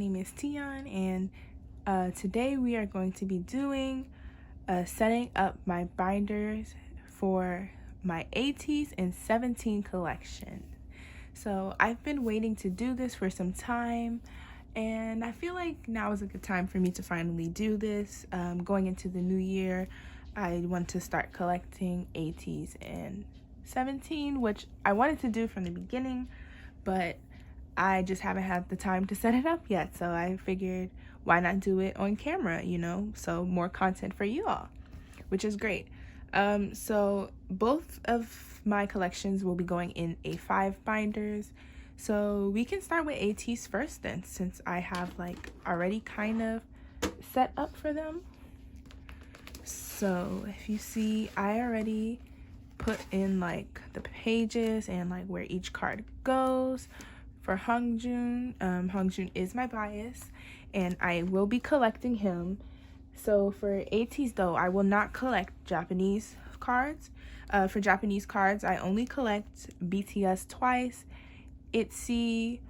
name is Tion, and today we are going to be doing setting up my binders for my ateez and 17 collection. So I've been waiting to do this for some time, and I feel like now is a good time for me to finally do this. Going into the new year, I want to start collecting ateez and 17, which I wanted to do from the beginning, but I just haven't had the time to set it up yet. So I figured, why not do it on camera, so more content for you all, which is great. So both of my collections will be going in A5 binders. So we can start with ateez first then, since I have already kind of set up for them. So if you see, I already put in the pages and where each card goes. For Hongjoon, Hongjoon is my bias, and I will be collecting him. So for ateez though, I will not collect Japanese cards. For Japanese cards, I only collect BTS twice, ITZY,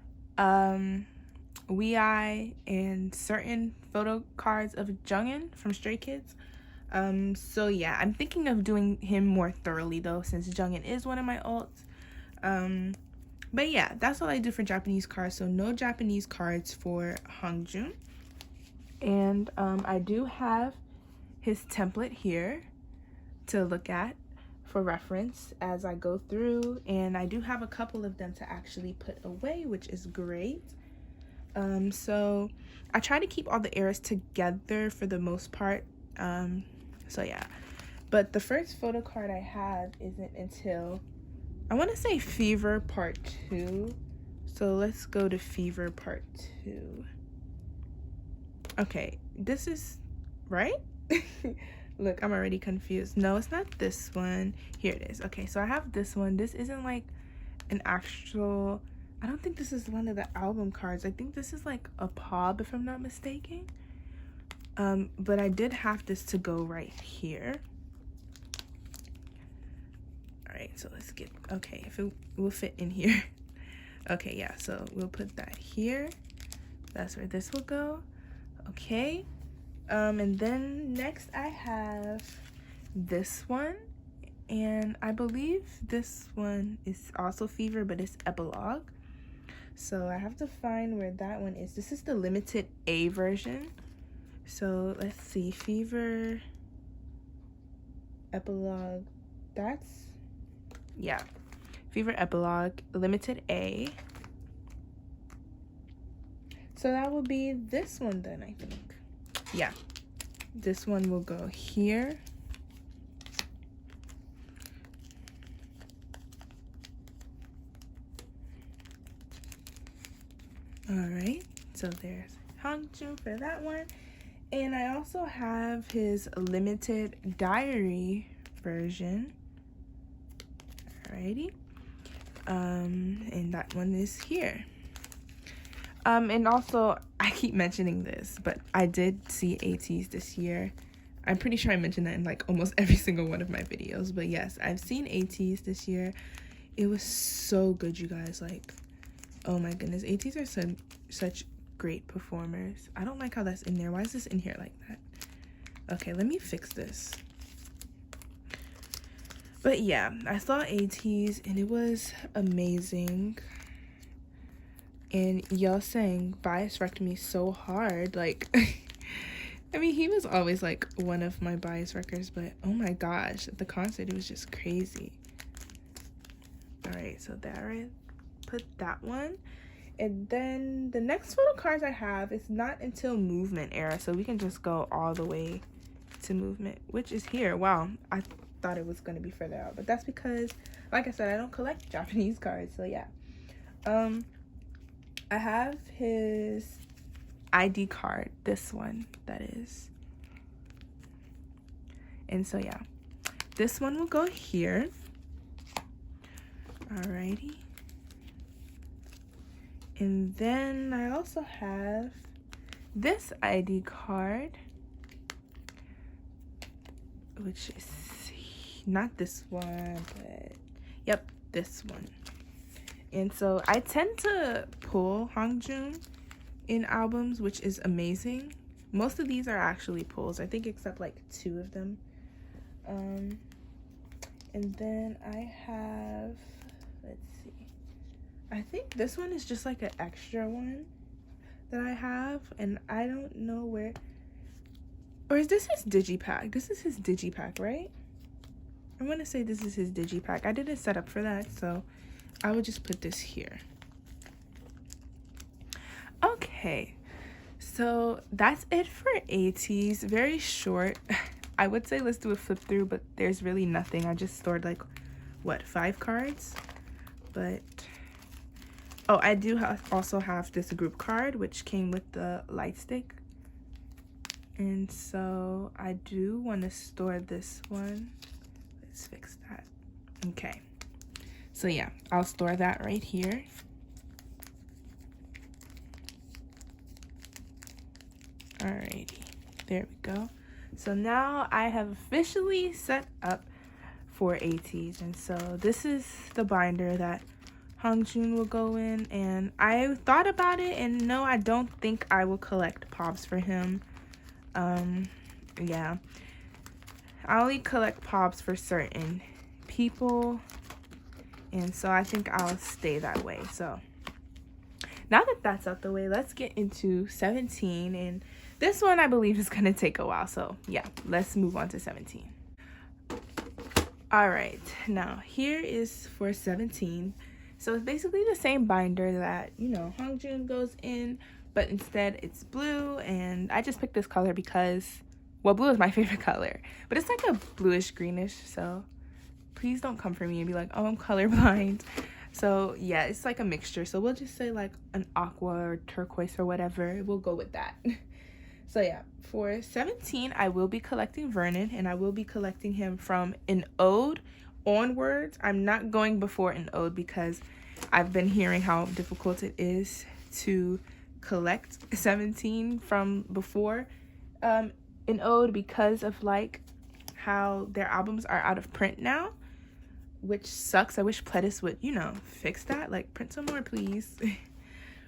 WeI, and certain photo cards of Jungin from Stray Kids. So yeah, I'm thinking of doing him more thoroughly though, since Jungin is one of my ults. But yeah, that's all I do for Japanese cards. So no Japanese cards for Hongjoon. And I do have his template here to look at for reference as I go through. And I do have a couple of them to actually put away, which is great. So I try to keep all the eras together for the most part. So yeah. But the first photo card I have isn't until, I want to say, Fever Part 2. So let's go to Fever Part 2. Okay, this is right. Look, I'm already confused. No, it's not this one. Here it is. Okay, so I have this one. This isn't an actual, I don't think this is one of the album cards. I think this is a POB, if I'm not mistaken. But I did have this to go right here. Alright, so let's get, okay, if it will fit in here. Okay, yeah, so we'll put that here. That's where this will go. Okay. And then next I have this one. And I believe this one is also Fever, but it's Epilogue. So I have to find where that one is. This is the limited A version. So let's see, Fever, Epilogue, yeah, Fever Epilogue, limited A. So that will be this one then, I think. Yeah, this one will go here. All right, so there's Hongjoon for that one. And I also have his limited diary version. Alrighty. And that one is here. And also, I keep mentioning this, but I did see ateez this year. I'm pretty sure I mentioned that in almost every single one of my videos. But yes, I've seen ateez this year. It was so good, you guys. Oh my goodness, ateez are such great performers. I don't like how that's in there. Why is this in here like that? Okay, let me fix this. But yeah, I saw ateez and it was amazing. And y'all sang Bias wrecked me so hard. I mean, he was always one of my bias wreckers, but oh my gosh, at the concert it was just crazy. Alright, so there I put that one. And then the next photo cards I have is not until Movement era, so we can just go all the way to Movement, which is here. Wow, I thought it was going to be further out, but that's because, like I said, I don't collect Japanese cards. So yeah, I have his ID card, this one that is, and so yeah, this one will go here. Alrighty. And then I also have this ID card, which is not this one, but yep, this one. And so I tend to pull Hongjoon in albums, which is amazing. Most of these are actually pulls, I think, except like 2 of them. And then I have, let's see, I think this one is just like an extra one that I have, and I don't know where, or is this his digipack? This is his digipack, right? I want to say this is his digipack. I didn't set up for that, so I will just put this here. Okay, so that's it for ateez. Very short. I would say let's do a flip through, but there's really nothing. I just stored like, what, 5 cards? But, oh, I do also have this group card, which came with the light stick. And so I do want to store this one. Let's fix that. Okay. So yeah, I'll store that right here. Alrighty, there we go. So now I have officially set up for ateez, and so this is the binder that Hongjun will go in, and I thought about it, and no, I don't think I will collect pops for him. Yeah, I only collect pops for certain people, and so I think I'll stay that way. So now that that's out the way, let's get into 17, and this one I believe is gonna take a while, so yeah, let's move on to 17. All right, now here is for 17. So it's basically the same binder that, you know, Hongjun goes in, but instead it's blue, and I just picked this color because, well, blue is my favorite color, but it's like a bluish greenish, so please don't come for me and be like, oh, I'm colorblind. So yeah, it's like a mixture, so we'll just say like an aqua or turquoise or whatever. We'll go with that. So yeah, for 17, I will be collecting Vernon, and I will be collecting him from an ode onwards. I'm not going before an ode because I've been hearing how difficult it is to collect 17 from before an ode because of like how their albums are out of print now, which sucks. I wish Pledis would, you know, fix that, like print some more, please.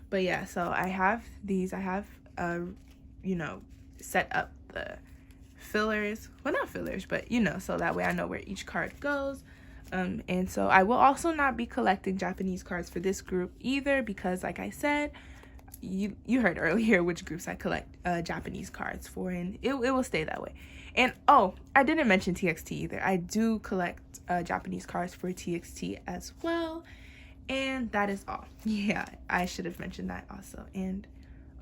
But yeah, so I have these. I have you know, set up the fillers, well, not fillers, but you know, so that way I know where each card goes. And so I will also not be collecting Japanese cards for this group either, because like I said, you heard earlier which groups I collect Japanese cards for, and it will stay that way. And oh, I didn't mention TXT either. I do collect Japanese cards for TXT as well, and that is all. Yeah, I should have mentioned that also. And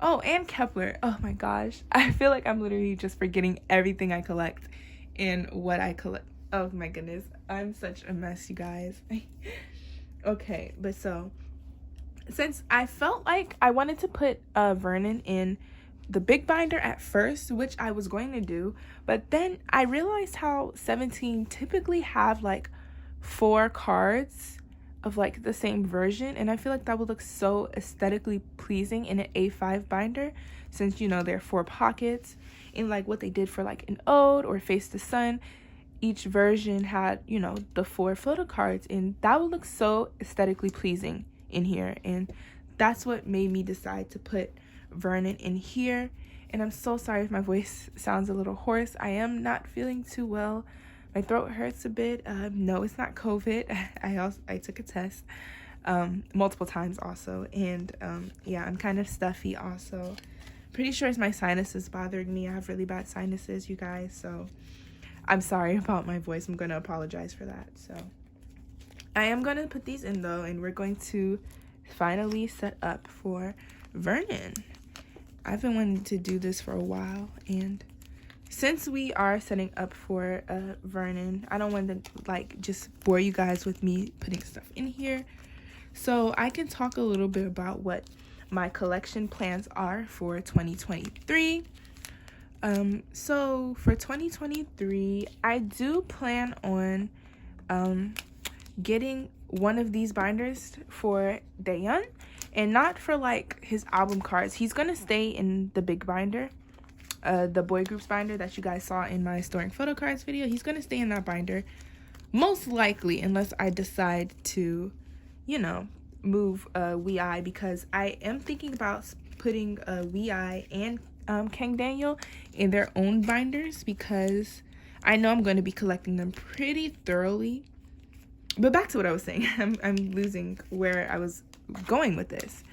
oh, and Kepler. Oh my gosh. I feel like I'm literally just forgetting everything I collect and what I collect. Oh my goodness. I'm such a mess, you guys. Okay, but so since I felt like I wanted to put Vernon in the big binder at first, which I was going to do, but then I realized how 17 typically have like 4 cards of like the same version, and I feel like that would look so aesthetically pleasing in an A5 binder, since, you know, there are 4 pockets, and like what they did for like an ode or Face the Sun, each version had, you know, the 4 photo cards, and that would look so aesthetically pleasing in here, and that's what made me decide to put Vernon in here. And I'm so sorry if my voice sounds a little hoarse. I am not feeling too well. My throat hurts a bit. No, it's not COVID. I took a test multiple times also, and yeah, I'm kind of stuffy also. Pretty sure it's my sinuses bothering me. I have really bad sinuses, you guys, so I'm sorry about my voice. I'm gonna apologize for that. So I am gonna put these in though, and we're going to finally set up for Vernon. I've been wanting to do this for a while, and since we are setting up for Vernon, I don't want to like just bore you guys with me putting stuff in here, so I can talk a little bit about what my collection plans are for 2023. So for 2023, I do plan on getting one of these binders for Daeyeon, and not for like his album cards. He's gonna stay in the big binder, the boy groups binder that you guys saw in my storing photo cards video. He's gonna stay in that binder, most likely, unless I decide to, you know, move WeI, because I am thinking about putting Wei and Kang Daniel in their own binders because I know I'm going to be collecting them pretty thoroughly. But back to what I was saying. I'm losing where I was going with this.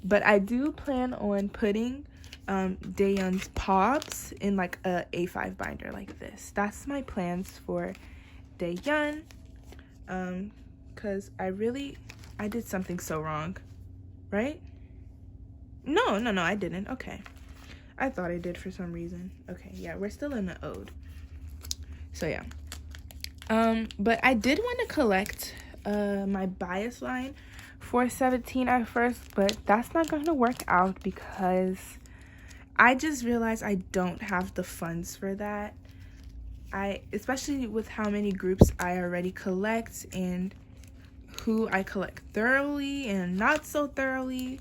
But I do plan on putting Daeyeon's Pobs in like a A5 binder like this. That's my plans for Daeyeon. Because I did something so wrong, right? No, I didn't. Okay. I thought I did for some reason. Okay, yeah, we're still in the ode. So yeah. But I did want to collect my bias line for 17 at first, but that's not going to work out because I just realized I don't have the funds for that. Especially with how many groups I already collect and who I collect thoroughly and not so thoroughly.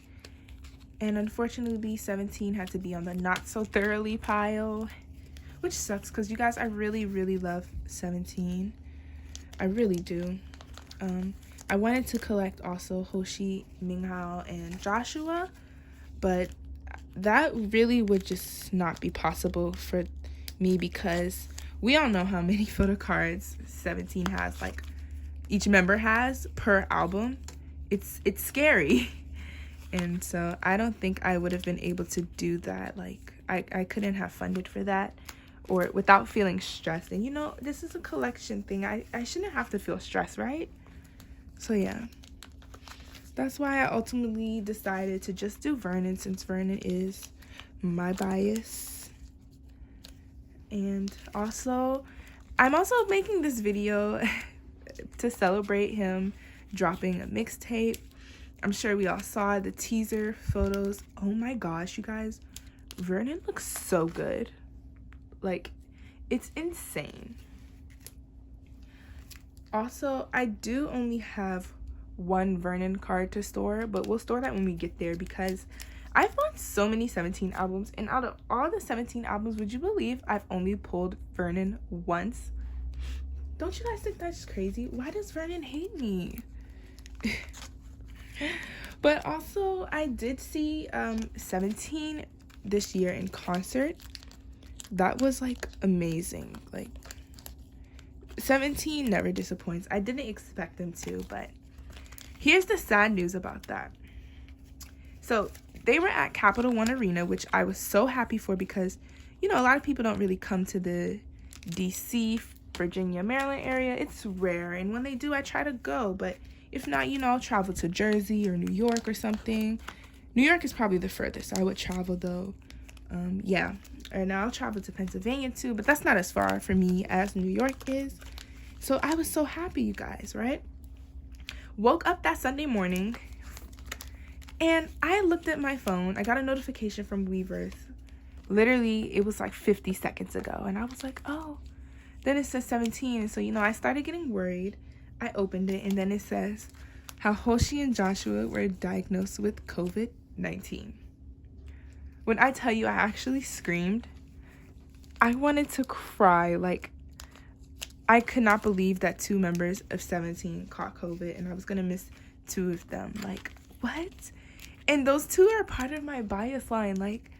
And unfortunately, 17 had to be on the not so thoroughly pile, which sucks because you guys, I really, really love 17. I really do. I wanted to collect also Hoshi, Minghao, and Joshua, but that really would just not be possible for me because we all know how many photo cards 17 has, like each member has per album. It's scary. And so I don't think I would have been able to do that. Like I couldn't have funded for that or without feeling stressed. And you know, this is a collection thing. I shouldn't have to feel stressed, right? So yeah. That's why I ultimately decided to just do Vernon since Vernon is my bias. And also, I'm also making this video to celebrate him dropping a mixtape. I'm sure we all saw the teaser photos. Oh my gosh, you guys. Vernon looks so good. Like, it's insane. Also, I do only have one Vernon card to store, but we'll store that when we get there because I've bought so many 17 albums, and out of all the 17 albums, would you believe I've only pulled Vernon once? Don't you guys think that's crazy? Why does Vernon hate me? But also, I did see 17 this year in concert. That was like amazing. Like 17 never disappoints. I didn't expect them to, but here's the sad news about that. So they were at Capital One Arena, which I was so happy for because, you know, a lot of people don't really come to the DC, Virginia, Maryland area. It's rare, and when they do, I try to go, but if not, you know, I'll travel to Jersey or New York or something. New York is probably the furthest I would travel, though. Yeah. And I'll travel to Pennsylvania, too. But that's not as far for me as New York is. So I was so happy, you guys, right? Woke up that Sunday morning. And I looked at my phone. I got a notification from Weverse. Literally, it was like 50 seconds ago. And I was like, oh. Then it says 17. And so, you know, I started getting worried. I opened it, and then it says how Hoshi and Joshua were diagnosed with COVID-19. When I tell you I actually screamed, I wanted to cry. Like, I could not believe that 2 members of 17 caught COVID, and I was going to miss 2 of them. Like, what? And those 2 are part of my bias line. Like,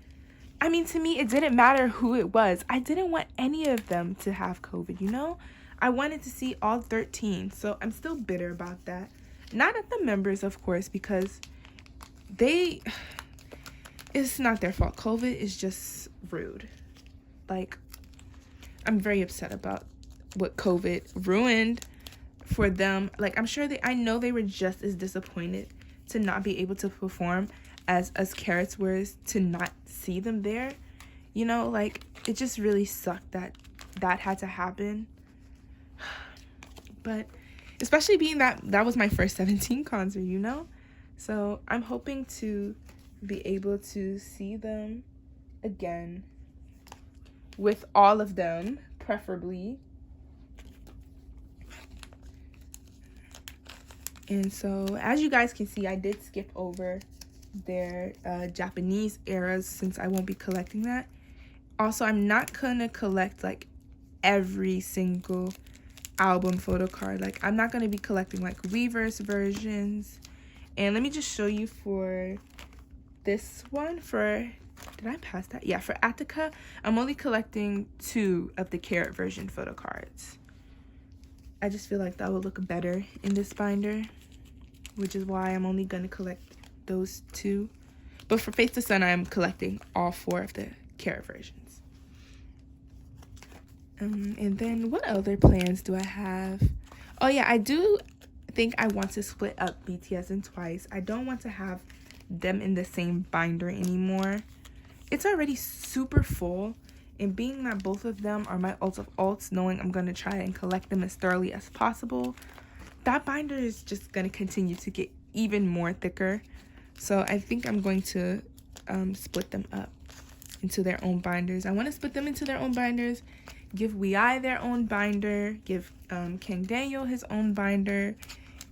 I mean, to me, it didn't matter who it was. I didn't want any of them to have COVID, you know? I wanted to see all 13, so I'm still bitter about that. Not at the members, of course, because it's not their fault. COVID is just rude. Like, I'm very upset about what COVID ruined for them. Like, I'm sure I know they were just as disappointed to not be able to perform as us Carrots were to not see them there. You know, like, it just really sucked that had to happen. But especially being that was my first 17 concert, you know? So I'm hoping to be able to see them again with all of them, preferably. And so as you guys can see, I did skip over their Japanese eras since I won't be collecting that. Also, I'm not gonna collect like every single album photo card. Like, I'm not going to be collecting like Weverse versions. And let me just show you for this one for, did I pass that? Yeah, for Attica, I'm only collecting 2 of the Carrot version photo cards. I just feel like that would look better in this binder, which is why I'm only going to collect those 2. But for Face the Sun, I'm collecting all 4 of the Carrot versions. And then what other plans do I have? Oh yeah, I do think I want to split up BTS in twice. I don't want to have them in the same binder anymore. It's already super full, and being that both of them are my ults of alts, knowing I'm going to try and collect them as thoroughly as possible, that binder is just going to continue to get even more thicker. So I think I'm going to split them up into their own binders. I want to split them into their own binders, give Wei their own binder, give King Daniel his own binder,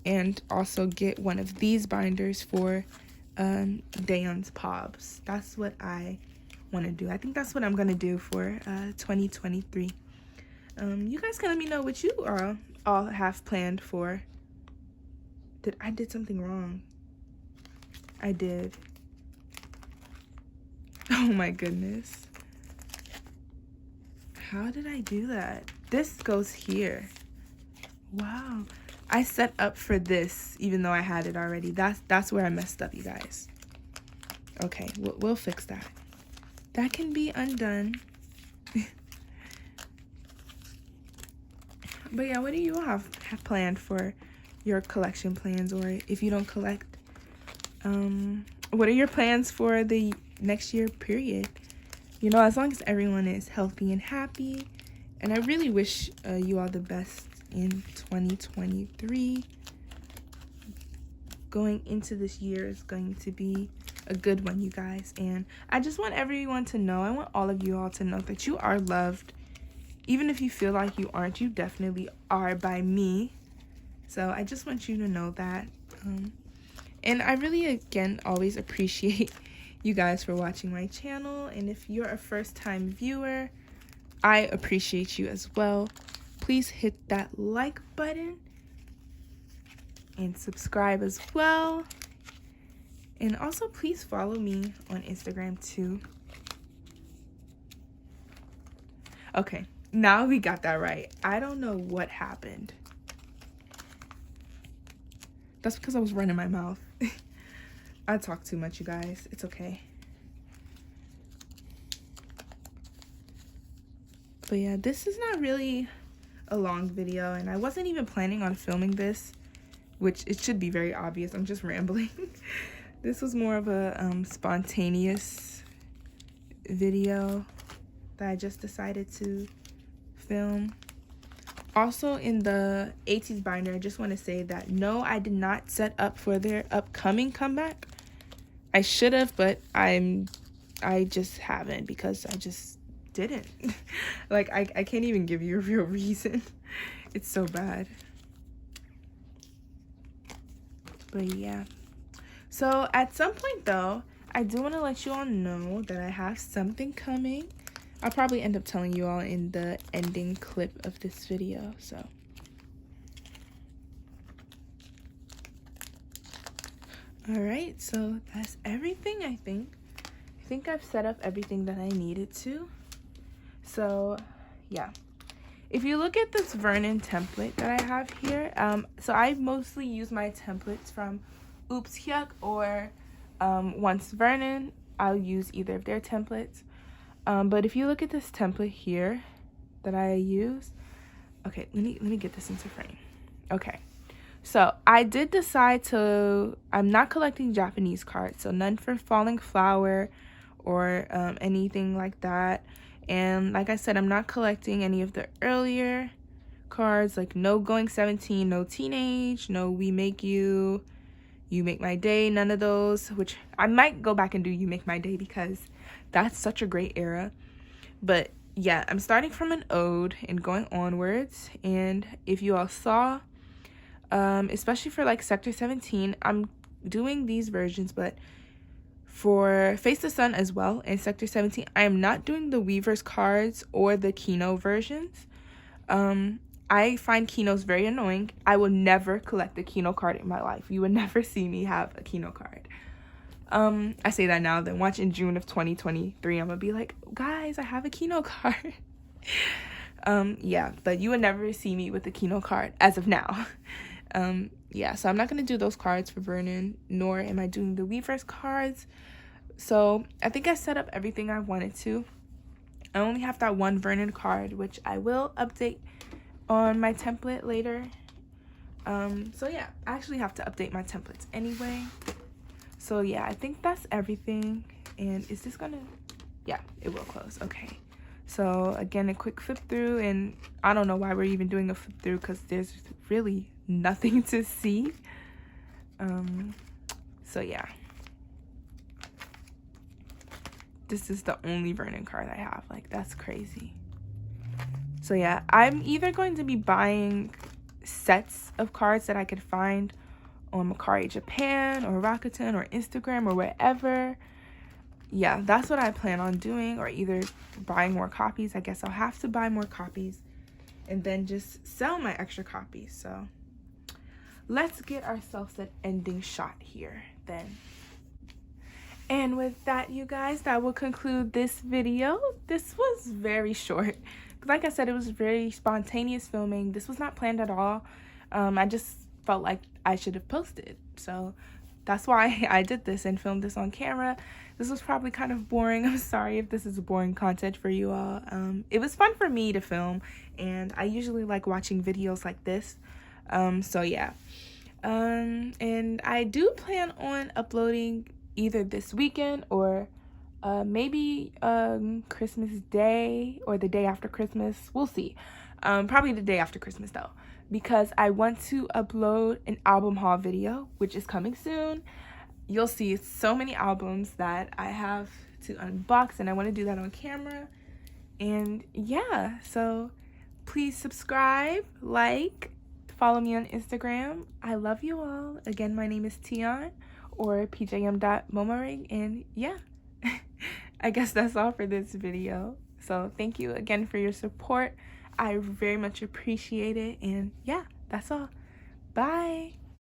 and also get one of these binders for Daeon's Pobs. That's what I want to do. I think that's what I'm going to do for 2023. You guys can let me know what you all have planned for. I did something wrong. I did. Oh my goodness. How did I do that? This goes here. Wow. I set up for this even though I had it already. That's where I messed up, you guys. Okay, we'll fix that. That can be undone. But yeah, what do you all have planned for your collection plans? Or if you don't collect, what are your plans for the next year period? You know, as long as everyone is healthy and happy. And I really wish you all the best in 2023. Going into this year is going to be a good one, you guys. And I just want everyone to know, I want all of you all to know that you are loved. Even if you feel like you aren't, you definitely are by me. So I just want you to know that. And I really, again, always appreciate you guys for watching my channel. And if you're a first-time viewer, I appreciate you as well. Please hit that like button and subscribe as well. And also, please follow me on Instagram too. Okay, now we got that right. I don't know what happened. That's because I was running my mouth. I talk too much, you guys. It's okay. But yeah, this is not really a long video, and I wasn't even planning on filming this, which it should be very obvious. I'm just rambling. This was more of a spontaneous video that I just decided to film. Also, in the ateez binder, I just want to say that no, I did not set up for their upcoming comeback. I should have, but I just haven't because I just didn't. Like, I can't even give you a real reason. It's so bad. But yeah. So at some point though, I do want to let you all know that I have something coming. I'll probably end up telling you all in the ending clip of this video. So all right, so that's everything. I think I've set up everything that I needed to. So yeah, if you look at this Vernon template that I have here, so I mostly use my templates from Oops Hyuk or Once Vernon. I'll use either of their templates. But if you look at this template here that I use, okay, let me get this into frame. Okay, so I did decide I'm not collecting Japanese cards, so none for Falling Flower or anything like that. And like I said, I'm not collecting any of the earlier cards, like no Going 17, no Teenage, no We Make You, You Make My Day, none of those, which I might go back and do You Make My Day because that's such a great era. But yeah, I'm starting from an ode and going onwards. And if you all saw, especially for like Sector 17, I'm doing these versions, but for Face the Sun as well and Sector 17, I am not doing the Weavers cards or the Kino versions. I find Kinos very annoying. I will never collect a Kino card in my life. You would never see me have a Kino card. I say that now, then watch in June of 2023, I'm gonna be like, guys, I have a Kino card. Yeah, but you would never see me with a Kino card as of now. Yeah, so I'm not gonna do those cards for Vernon, nor am I doing the Weverse cards. So I think I set up everything I wanted to. I only have that one Vernon card, which I will update on my template later. So yeah, I actually have to update my templates anyway. So yeah, I think that's everything. And is this gonna, yeah, it will close. Okay, so again, a quick flip through, and I don't know why we're even doing a flip through because there's really nothing to see. So yeah, this is the only Vernon card I have. Like, that's crazy. So yeah, I'm either going to be buying sets of cards that I could find on Mercari Japan or Rakuten or Instagram or wherever. Yeah, that's what I plan on doing, or either buying more copies. I guess I'll have to buy more copies and then just sell my extra copies. So let's get ourselves an ending shot here then. And with that, you guys, that will conclude this video. This was very short. Like I said, it was very spontaneous filming. This was not planned at all. I just felt like I should have posted. So that's why I did this and filmed this on camera. This was probably kind of boring. I'm sorry if this is boring content for you all. It was fun for me to film, and I usually like watching videos like this. So yeah. And I do plan on uploading either this weekend or maybe Christmas Day or the day after Christmas. We'll see. Probably the day after Christmas though, because I want to upload an album haul video, which is coming soon. You'll see so many albums that I have to unbox, and I want to do that on camera. And yeah, so please subscribe, like, follow me on Instagram. I love you all. Again, my name is Tion, or pjm.momoring, and yeah, I guess that's all for this video. So thank you again for your support. I very much appreciate it, and yeah, that's all. Bye.